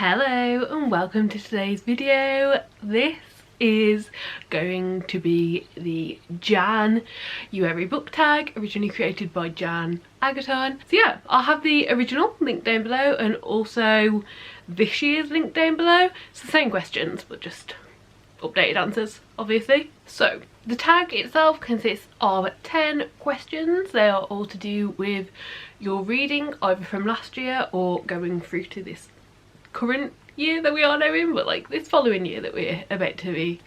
Hello and welcome to today's video. This is going to be the JAN-uary Book Tag, originally created by Jan Agaton. So yeah, I'll have the original linked down below and also this year's linked down below. It's the same questions but just updated answers, obviously. So the tag itself consists of 10 questions. They are all to do with your reading, either from last year or going through to this current year that we are now in, but like this following year that we're about to be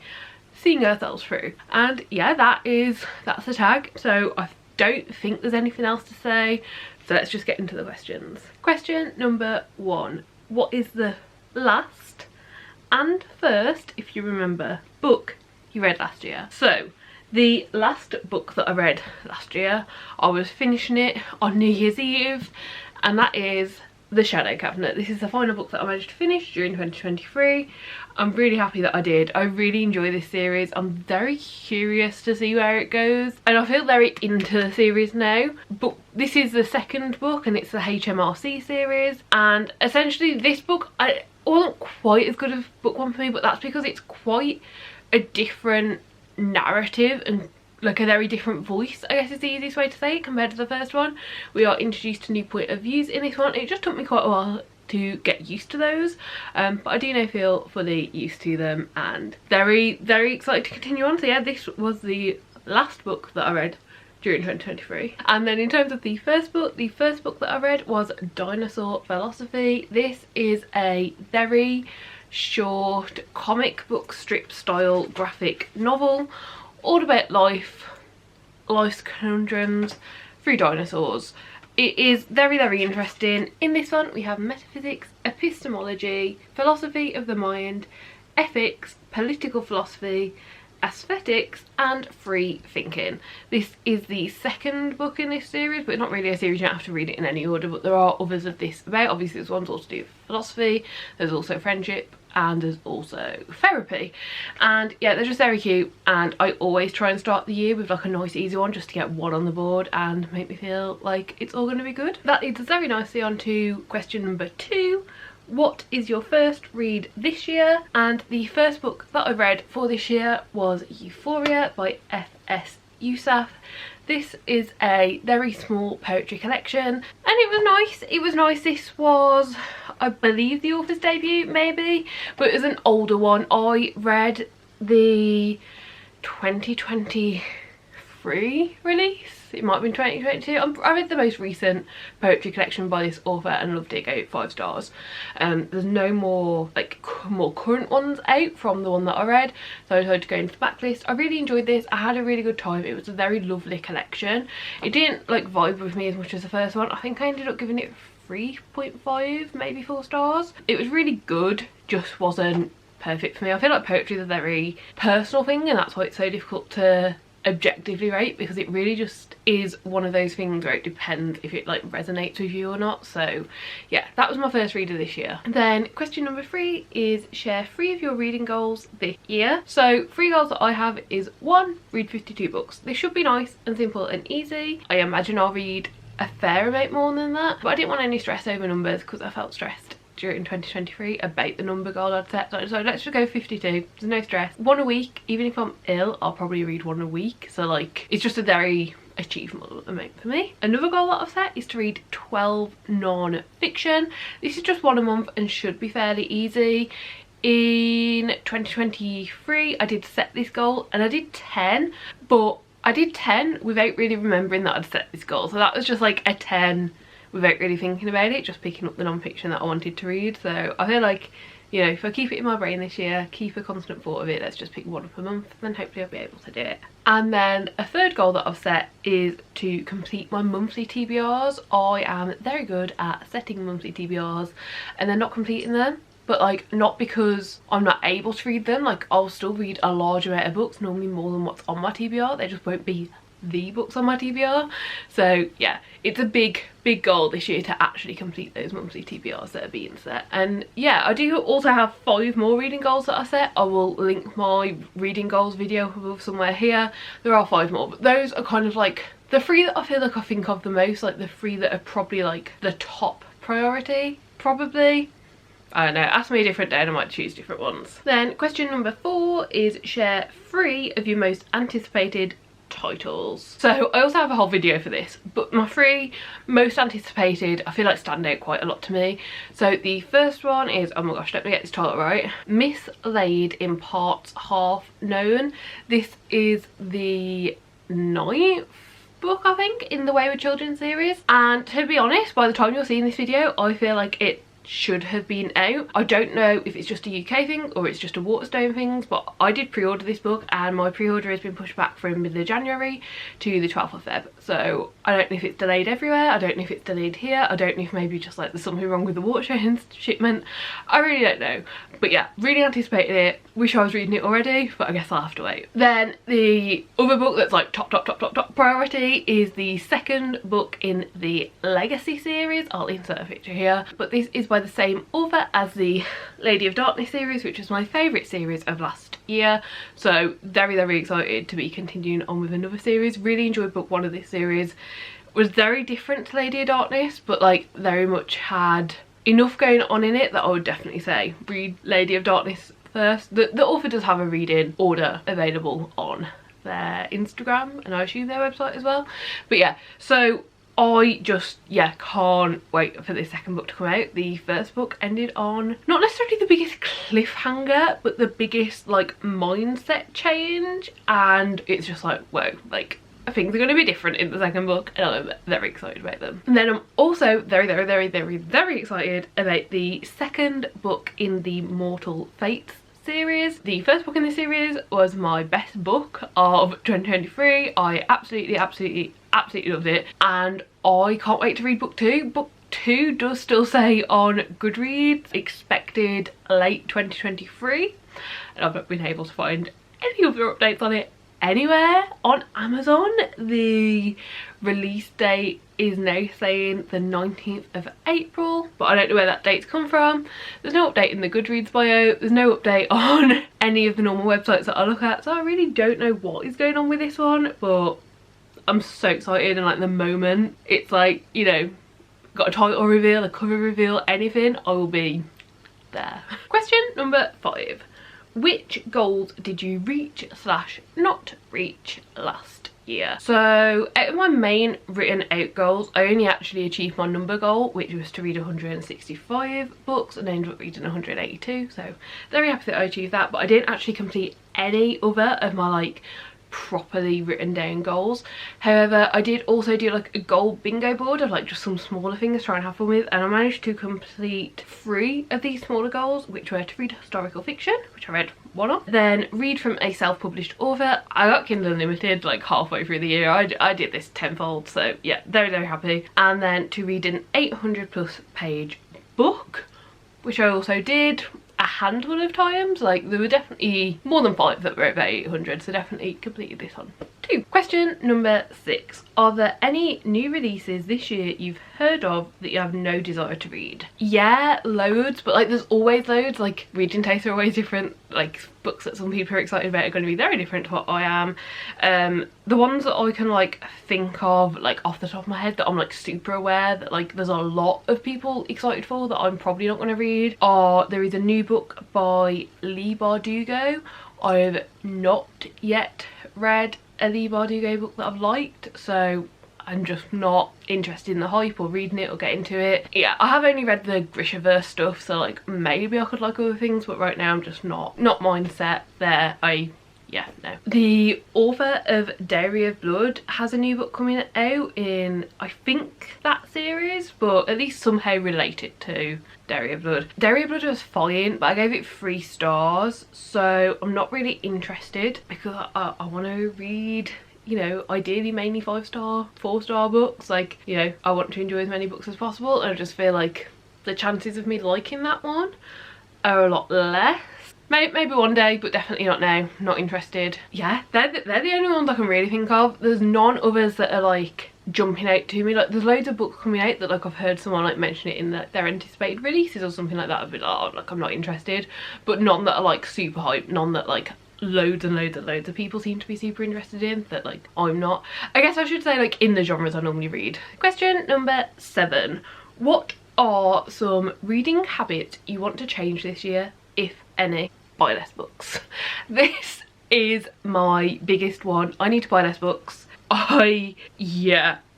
seeing ourselves through. And yeah, that's the tag. So I don't think there's anything else to say, so let's just get into the questions. Question number 1: what is the last and first, if you remember, book you read last year? So the last book that I read last year, I was finishing it on New Year's Eve, and that is The Shadow Cabinet. This is the final book that I managed to finish during 2023. I'm really happy that I did. I really enjoy this series. I'm very curious to see where it goes, and I feel very into the series now. But this is the second book and it's the HMRC series, and essentially this book wasn't quite as good as book 1 for me, but that's because it's quite a different narrative and like a very different voice, I guess is the easiest way to say it, compared to the first one. We are introduced to new point of views in this one. It just took me quite a while to get used to those, but I do now feel fully used to them and very excited to continue on. So yeah, this was the last book that I read during 2023. And then in terms of the first book that I read was Dinosaur Philosophy. This is a very short comic book strip style graphic novel, all about life's conundrums through dinosaurs. It is very interesting. In this one we have metaphysics, epistemology, philosophy of the mind, ethics, political philosophy, aesthetics and free thinking. This is the second book in this series, but it's not really a series, you don't have to read it in any order, but there are others of this about. Obviously this one's all to do with philosophy, there's also friendship, and there's also therapy. And yeah, they're just very cute, and I always try and start the year with like a nice easy one just to get one on the board and make me feel like it's all going to be good. That leads us very nicely on to question number 2. What is your first read this year? And the first book that I read for this year was Euphoria by F.S. Youssef. This is a very small poetry collection and it was nice. This was, I believe, the author's debut maybe, but it was an older one. I read the 2023 release. It might have been 2022. I read the most recent poetry collection by this author and loved it. Gave it 5 stars. There's no more more current ones out from the one that I read, so I decided to go into the backlist. I really enjoyed this. I had a really good time. It was a very lovely collection. It didn't like vibe with me as much as the first one. I think I ended up giving it 3.5, maybe 4 stars. It was really good, just wasn't perfect for me. I feel like poetry is a very personal thing, and that's why it's so difficult to objectively rate, because it really just is one of those things where it depends if it like resonates with you or not. So yeah, that was my first read of this year. And then question number 3 is share 3 of your reading goals this year. So 3 goals that I have is 1, read 52 books. This should be nice and simple and easy. I imagine I'll read a fair amount more than that, but I didn't want any stress over numbers because I felt stressed during 2023 about the number goal I'd set, so let's just go 52. There's no stress. 1 a week. Even if I'm ill, I'll probably read 1 a week, so like it's just a very achievable amount for me. Another goal that I've set is to read 12 non-fiction. This is just 1 a month and should be fairly easy. In 2023 I did set this goal and I did 10, but I did 10 without really remembering that I'd set this goal, so that was just like a 10 without really thinking about it, just picking up the non-fiction that I wanted to read. So I feel like, you know, if I keep it in my brain this year, keep a constant thought of it, let's just pick 1 up a month, then hopefully I'll be able to do it. And then a third goal that I've set is to complete my monthly TBRs. I am very good at setting monthly TBRs and then not completing them. But like, not because I'm not able to read them, like I'll still read a large amount of books, normally more than what's on my TBR. They just won't be the books on my TBR. So yeah, it's a big goal this year to actually complete those monthly TBRs that are being set. And yeah, I do also have 5 more reading goals that I set. I will link my reading goals video above somewhere here. There are 5 more, but those are kind of like the 3 that I feel like I think of the most, like the 3 that are probably like the top priority, probably. I don't know, ask me a different day and I might choose different ones. Then question number 4 is share 3 of your most anticipated titles. So I also have a whole video for this, but my 3 most anticipated I feel like stand out quite a lot to me. So the first one is, oh my gosh, let me get this title right, Mislaid in Parts Half Known. This is the 9th book, I think, in the Wayward Children series, and to be honest, by the time you're seeing this video I feel like it should have been out. I don't know if it's just a UK thing or it's just a Waterstone thing, but I did pre-order this book and my pre-order has been pushed back from middle of January to the 12th of Feb. So I don't know if it's delayed everywhere, I don't know if it's delayed here, I don't know if maybe just like there's something wrong with the Waterstone shipment. I really don't know. But yeah, really anticipated it. Wish I was reading it already, but I guess I'll have to wait. Then the other book that's like top priority is the second book in the Legacy series. I'll insert a picture here, but this is by the same author as the Lady of Darkness series, which was my favourite series of last year. So very excited to be continuing on with another series. Really enjoyed book 1 of this series. Was very different to Lady of Darkness, but like very much had enough going on in it that I would definitely say read Lady of Darkness first. The author does have a reading order available on their Instagram and I assume their website as well. But yeah, so I just, yeah, can't wait for this second book to come out. The first book ended on not necessarily the biggest cliffhanger, but the biggest like mindset change, and it's just like, whoa, like things are going to be different in the second book and I'm very excited about them. And then I'm also very excited about the second book in the Mortal Fates series. The first book in this series was my best book of 2023. I absolutely loved it, and I can't wait to read book 2. Book 2 does still say on Goodreads expected late 2023, and I've not been able to find any other updates on it anywhere. On Amazon the release date is now saying the 19th of April, but I don't know where that date's come from. There's no update in the Goodreads bio, there's no update on any of the normal websites that I look at, so I really don't know what is going on with this one, but I'm so excited. And like the moment it's like, you know, got a title reveal, a cover reveal, anything, I will be there. Question number 5. Which goals did you reach / not reach last year? So out of my main written out goals, I only actually achieved my number goal, which was to read 165 books, and I ended up reading 182, so very happy that I achieved that. But I didn't actually complete any other of my like properly written down goals. However, I did also do like a goal bingo board of like just some smaller things to try and have fun with, and I managed to complete 3 of these smaller goals, which were to read historical fiction, which I read 1 of, then read from a self-published author. I got Kindle Unlimited like halfway through the year. I did this tenfold, so yeah, very happy. And then to read an 800+ page book, which I also did a handful of times. Like there were definitely more than 5 that were over 800, so definitely completed this on 2. Question number 6. Are there any new releases this year you've heard of that you have no desire to read? Yeah, loads, but like there's always loads. Like reading tastes are always different. Like books that some people are excited about are going to be very different to what I am. The ones that I can like think of like off the top of my head that I'm like super aware that like there's a lot of people excited for that I'm probably not going to read are, there is a new book by Leigh Bardugo. I've not yet read a Leigh Bardugo book that I've liked, so I'm just not interested in the hype or reading it or getting to it. Yeah, I have only read the Carryovers stuff, so like maybe I could like other things, but right now I'm just not mindset there. Yeah, no. The author of Diary of Blood has a new book coming out in, I think, that series, but at least somehow related to Diary of Blood. Diary of Blood was fine, but I gave it 3 stars, so I'm not really interested because I want to read, you know, ideally mainly 5-star, 4-star books. Like, you know, I want to enjoy as many books as possible, and I just feel like the chances of me liking that one are a lot less. Maybe one day, but definitely not now. Not interested. Yeah, they're the only ones I can really think of. There's none others that are like jumping out to me. Like there's loads of books coming out that like I've heard someone like mention it in their anticipated releases or something like that. I'd be like, oh, like I'm not interested. But none that are like super hype. None that like loads of people seem to be super interested in that like I'm not. I guess I should say like in the genres I normally read. Question number 7. What are some reading habits you want to change this year, if any. Buy less books. This is my biggest one. I need to buy less books. I'm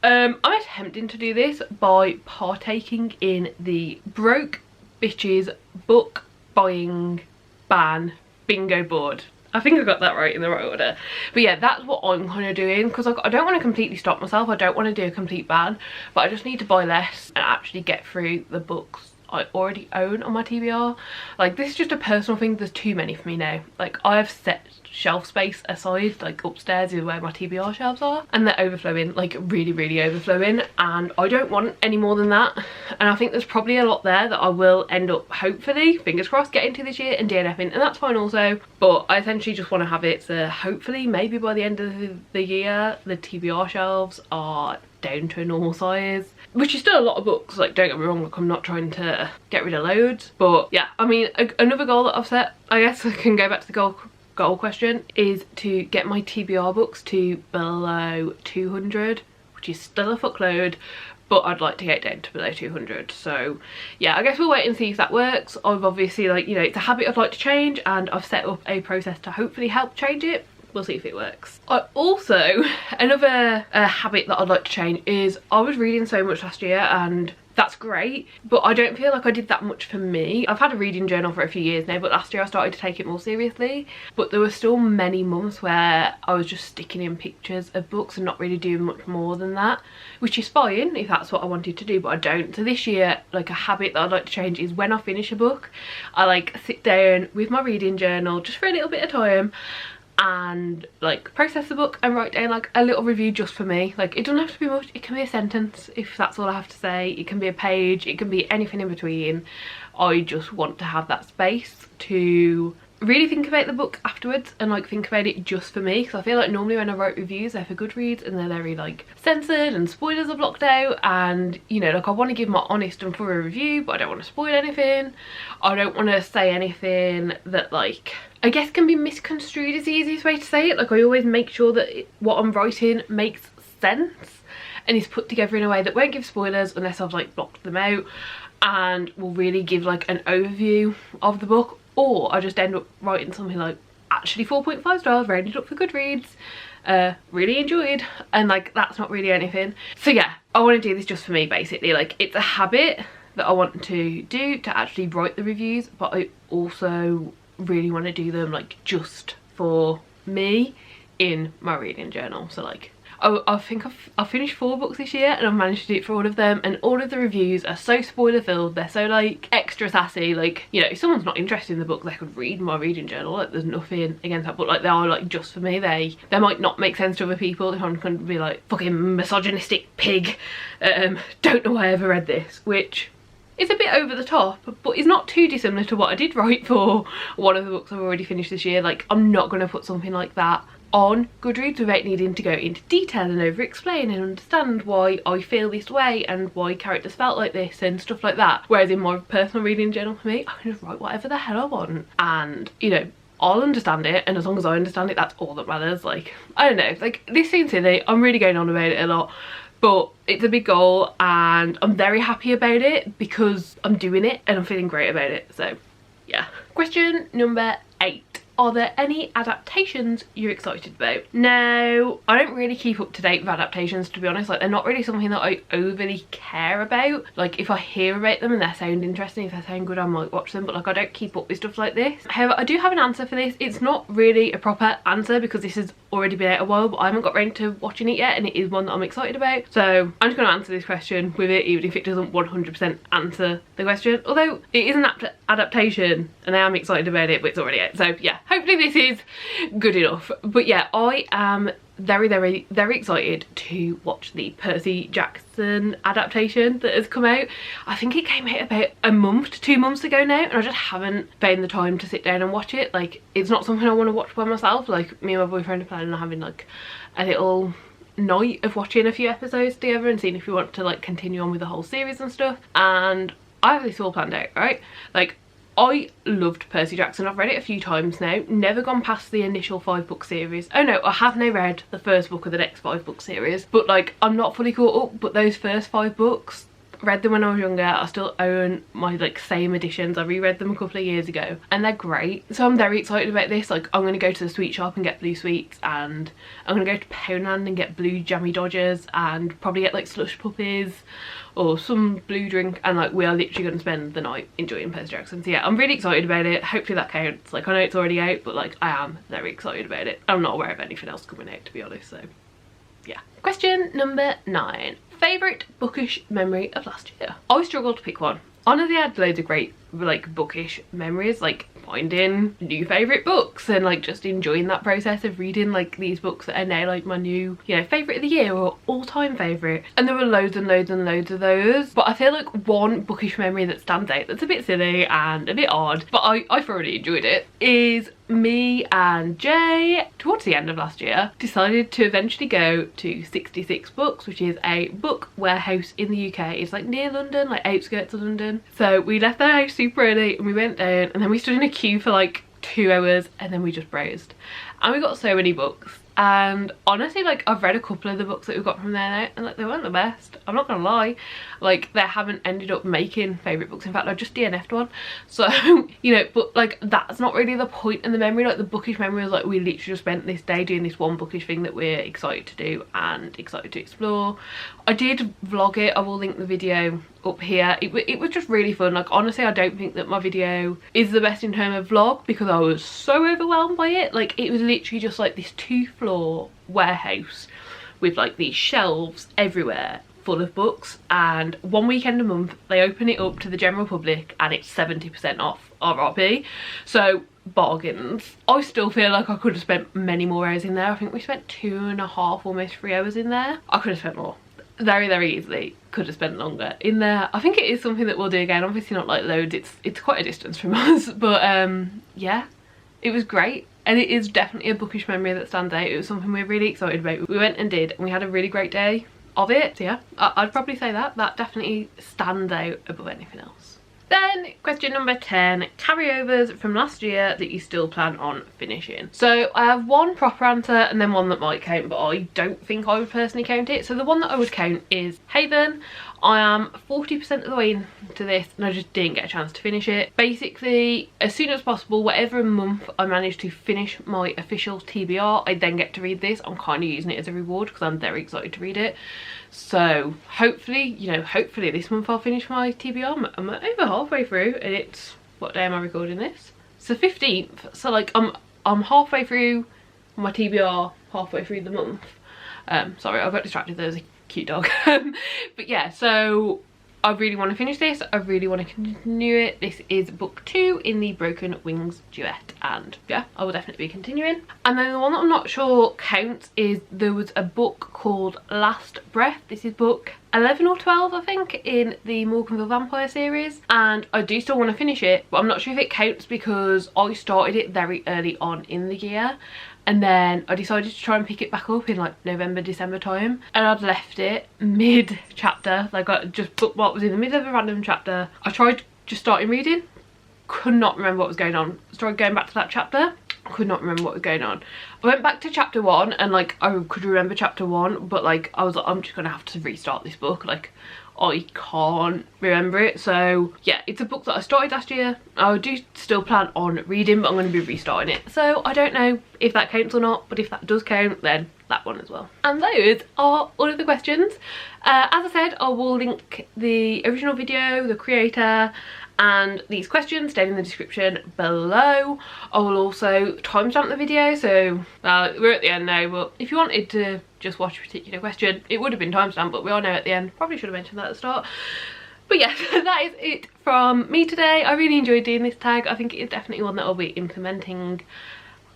attempting to do this by partaking in the Broke Bitches book buying ban bingo board. I think I got that right in the right order. But yeah, that's what I'm kind of doing, because I don't want to completely stop myself. I don't want to do a complete ban, but I just need to buy less and actually get through the books I already own on my TBR. Like, this is just a personal thing. There's too many for me now. Like, I have set shelf space aside, like upstairs is where my TBR shelves are, and they're overflowing, like really overflowing, and I don't want any more than that. And I think there's probably a lot there that I will end up, hopefully, fingers crossed, getting to this year and DNFing, and that's fine also. But I essentially just want to have it so hopefully maybe by the end of the year the TBR shelves are down to a normal size, which is still a lot of books, like don't get me wrong, like I'm not trying to get rid of loads, but yeah, I mean, another goal that I've set, I guess I can go back to the goal question, is to get my TBR books to below 200, which is still a fuckload, but I'd like to get down to below 200. So yeah, I guess we'll wait and see if that works. I've obviously, like, you know, it's a habit I'd like to change, and I've set up a process to hopefully help change it. We'll see if it works. I also, another habit that I'd like to change is, I was reading so much last year, and that's great, but I don't feel like I did that much for me. I've had a reading journal for a few years now, but last year I started to take it more seriously. But there were still many months where I was just sticking in pictures of books and not really doing much more than that, which is fine if that's what I wanted to do, but I don't. So this year, like, a habit that I'd like to change is when I finish a book, I like sit down with my reading journal just for a little bit of time and like process the book and write down like a little review just for me. Like, it doesn't have to be much, it can be a sentence if that's all I have to say, it can be a page, it can be anything in between. I just want to have that space to really think about the book afterwards and like think about it just for me, because I feel like normally when I write reviews they're for Goodreads and they're very like censored and spoilers are blocked out, and you know, like I want to give my honest and thorough review, but I don't want to spoil anything. I don't want to say anything that, like, I guess can be misconstrued is the easiest way to say it. Like, I always make sure that what I'm writing makes sense and is put together in a way that won't give spoilers unless I've like blocked them out, and will really give like an overview of the book. Or I just end up writing something like, actually 4.5 stars, rated up for Goodreads, really enjoyed, and like that's not really anything. So yeah, I want to do this just for me basically. Like, it's a habit that I want to do, to actually write the reviews, but I also really want to do them like just for me in my reading journal. So like, I think I've finished 4 books this year and I've managed to do it for all of them, and all of the reviews are so spoiler filled, they're so like extra sassy. Like, you know, if someone's not interested in the book, they could read my reading journal, like there's nothing against that, but like they are like just for me. They might not make sense to other people if I'm going to be like, fucking misogynistic pig, don't know why I ever read this, which is a bit over the top, but it's not too dissimilar to what I did write for one of the books I've already finished this year. Like, I'm not going to put something like that on Goodreads without needing to go into detail and over explain and understand why I feel this way and why characters felt like this and stuff like that. Whereas in my personal reading journal, for me, I can just write whatever the hell I want, and you know, I'll understand it, and as long as I understand it, that's all that matters. Like, I don't know, like, this seems silly, I'm really going on about it a lot, but it's a big goal and I'm very happy about it because I'm doing it and I'm feeling great about it. So yeah. Question number 8. Are there any adaptations you're excited about? Now, I don't really keep up to date with adaptations, to be honest. Like, they're not really something that I overly care about. Like, if I hear about them and they sound interesting, if they sound good, I might watch them, but like, I don't keep up with stuff like this. However, I do have an answer for this. It's not really a proper answer because this has already been out a while, but I haven't got around to watching it yet, and it is one that I'm excited about. So I'm just going to answer this question with it, even if it doesn't 100% answer the question. Although it is an adaptation and I am excited about it, but it's already out. So yeah, hopefully this is good enough. But yeah, I am very excited to watch the Percy Jackson adaptation that has come out. I think it came out about a month to 2 months ago now, and I just haven't found the time to sit down and watch it. Like, it's not something I want to watch by myself. Like, me and my boyfriend are planning on having like a little night of watching a few episodes together and seeing if we want to like continue on with the whole series and stuff. And I have this all planned out, right? Like, I loved Percy Jackson. I've read it a few times now, never gone past the initial 5-book series. Oh no, I have now read the first book of the next 5-book series, but like, I'm not fully caught up, but those first 5 books, read them when I was younger. I still own my like same editions. I reread them a couple of years ago and they're great. So I'm very excited about this. Like I'm going to go to the sweet shop and get blue sweets, and I'm going to go to Poundland and get blue jammy dodgers, and probably get like slush puppies or some blue drink, and like we are literally going to spend the night enjoying Percy Jackson. So yeah, I'm really excited about it. Hopefully that counts. Like I know it's already out, but like I am very excited about it. I'm not aware of anything else coming out, to be honest, so yeah. Question number 9. Favourite bookish memory of last year? I struggled to pick one. Honestly, I had loads of great like bookish memories, like finding new favourite books and like just enjoying that process of reading like these books that are now like my new, you know, favourite of the year or all-time favourite. And there were loads and loads and loads of those, but I feel like one bookish memory that stands out that's a bit silly and a bit odd, but I thoroughly enjoyed it, is me and Jay, towards the end of last year, decided to eventually go to 66 Books, which is a book warehouse in the UK. It's like near London, like outskirts of London. So we left the house super early and we went down, and then we stood in a queue for like 2 hours, and then we just browsed. And we got so many books. And honestly, like I've read a couple of the books that we got from there now, and like they weren't the best, I'm not gonna lie. Like they haven't ended up making favourite books. In fact, I just DNF'd one. So you know, but like that's not really the point in the memory. Like the bookish memory was like we literally just spent this day doing this one bookish thing that we're excited to do and excited to explore. I did vlog it. I will link the video up here. It was just really fun. Like honestly, I don't think that my video is the best in terms of vlog because I was so overwhelmed by it. Like it was literally just like this 2-floor warehouse with like these shelves everywhere full of books, and one weekend a month they open it up to the general public and it's 70% off RRP, so bargains. I still feel like I could have spent many more hours in there. I think we spent 2.5, almost 3 hours in there. I could have spent more, very easily could have spent longer in there. I think it is something that we'll do again, obviously not like loads, it's quite a distance from us, but yeah, it was great. And it is definitely a bookish memory that stands out. It was something we were really excited about. We went and did, and we had a really great day of it. So yeah, I'd probably say that definitely stands out above anything else. Then question number 10, carryovers from last year that you still plan on finishing. So I have one proper answer and then one that might count, but I don't think I would personally count it. So the one that I would count is Haven. I am 40% of the way into this and I just didn't get a chance to finish it. Basically, as soon as possible, whatever month I manage to finish my official TBR, I then get to read this. I'm kind of using it as a reward because I'm very excited to read it. So hopefully, you know, hopefully this month I'll finish my TBR. I'm over halfway through, and it's, what day am I recording this? It's the 15th. So like I'm halfway through my TBR, halfway through the month. Sorry, I got distracted, there was a cute dog. But yeah, so I really want to finish this. I really want to continue it. This is book 2 in the Broken Wings duet, and yeah, I will definitely be continuing. And then the one that I'm not sure counts is there was a book called Last Breath. This is book 11 or 12, I think, in the Morganville Vampire series, and I do still want to finish it, but I'm not sure if it counts because I started it very early on in the year, and then I decided to try and pick it back up in like November, December time, and I'd left it mid chapter. Like I just bookmarked, was in the middle of a random chapter. I tried just starting reading, could not remember what was going on. Started going back to that chapter, could not remember what was going on. I went back to chapter 1 and like I could remember chapter 1, but like I was like, I'm just gonna have to restart this book. Like I can't remember it. So yeah, it's a book that I started last year. I do still plan on reading, but I'm going to be restarting it. So I don't know if that counts or not, but if that does count, then that one as well. And those are all of the questions. As I said, I will link the original video, the creator, and these questions down in the description below. I will also timestamp the video, so we're at the end now, but if you wanted to just watch a particular question, it would have been timestamped, but we are now at the end. Probably should have mentioned that at the start. But yeah, that is it from me today. I really enjoyed doing this tag. I think it is definitely one that I'll be implementing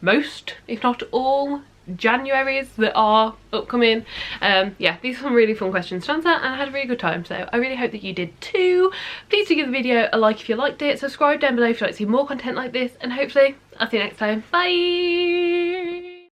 most, if not all, Januaries that are upcoming. Yeah, these are some really fun questions to answer, and I had a really good time, so I really hope that you did too. Please do give the video a like if you liked it, subscribe down below if you'd like to see more content like this, and hopefully I'll see you next time. Bye.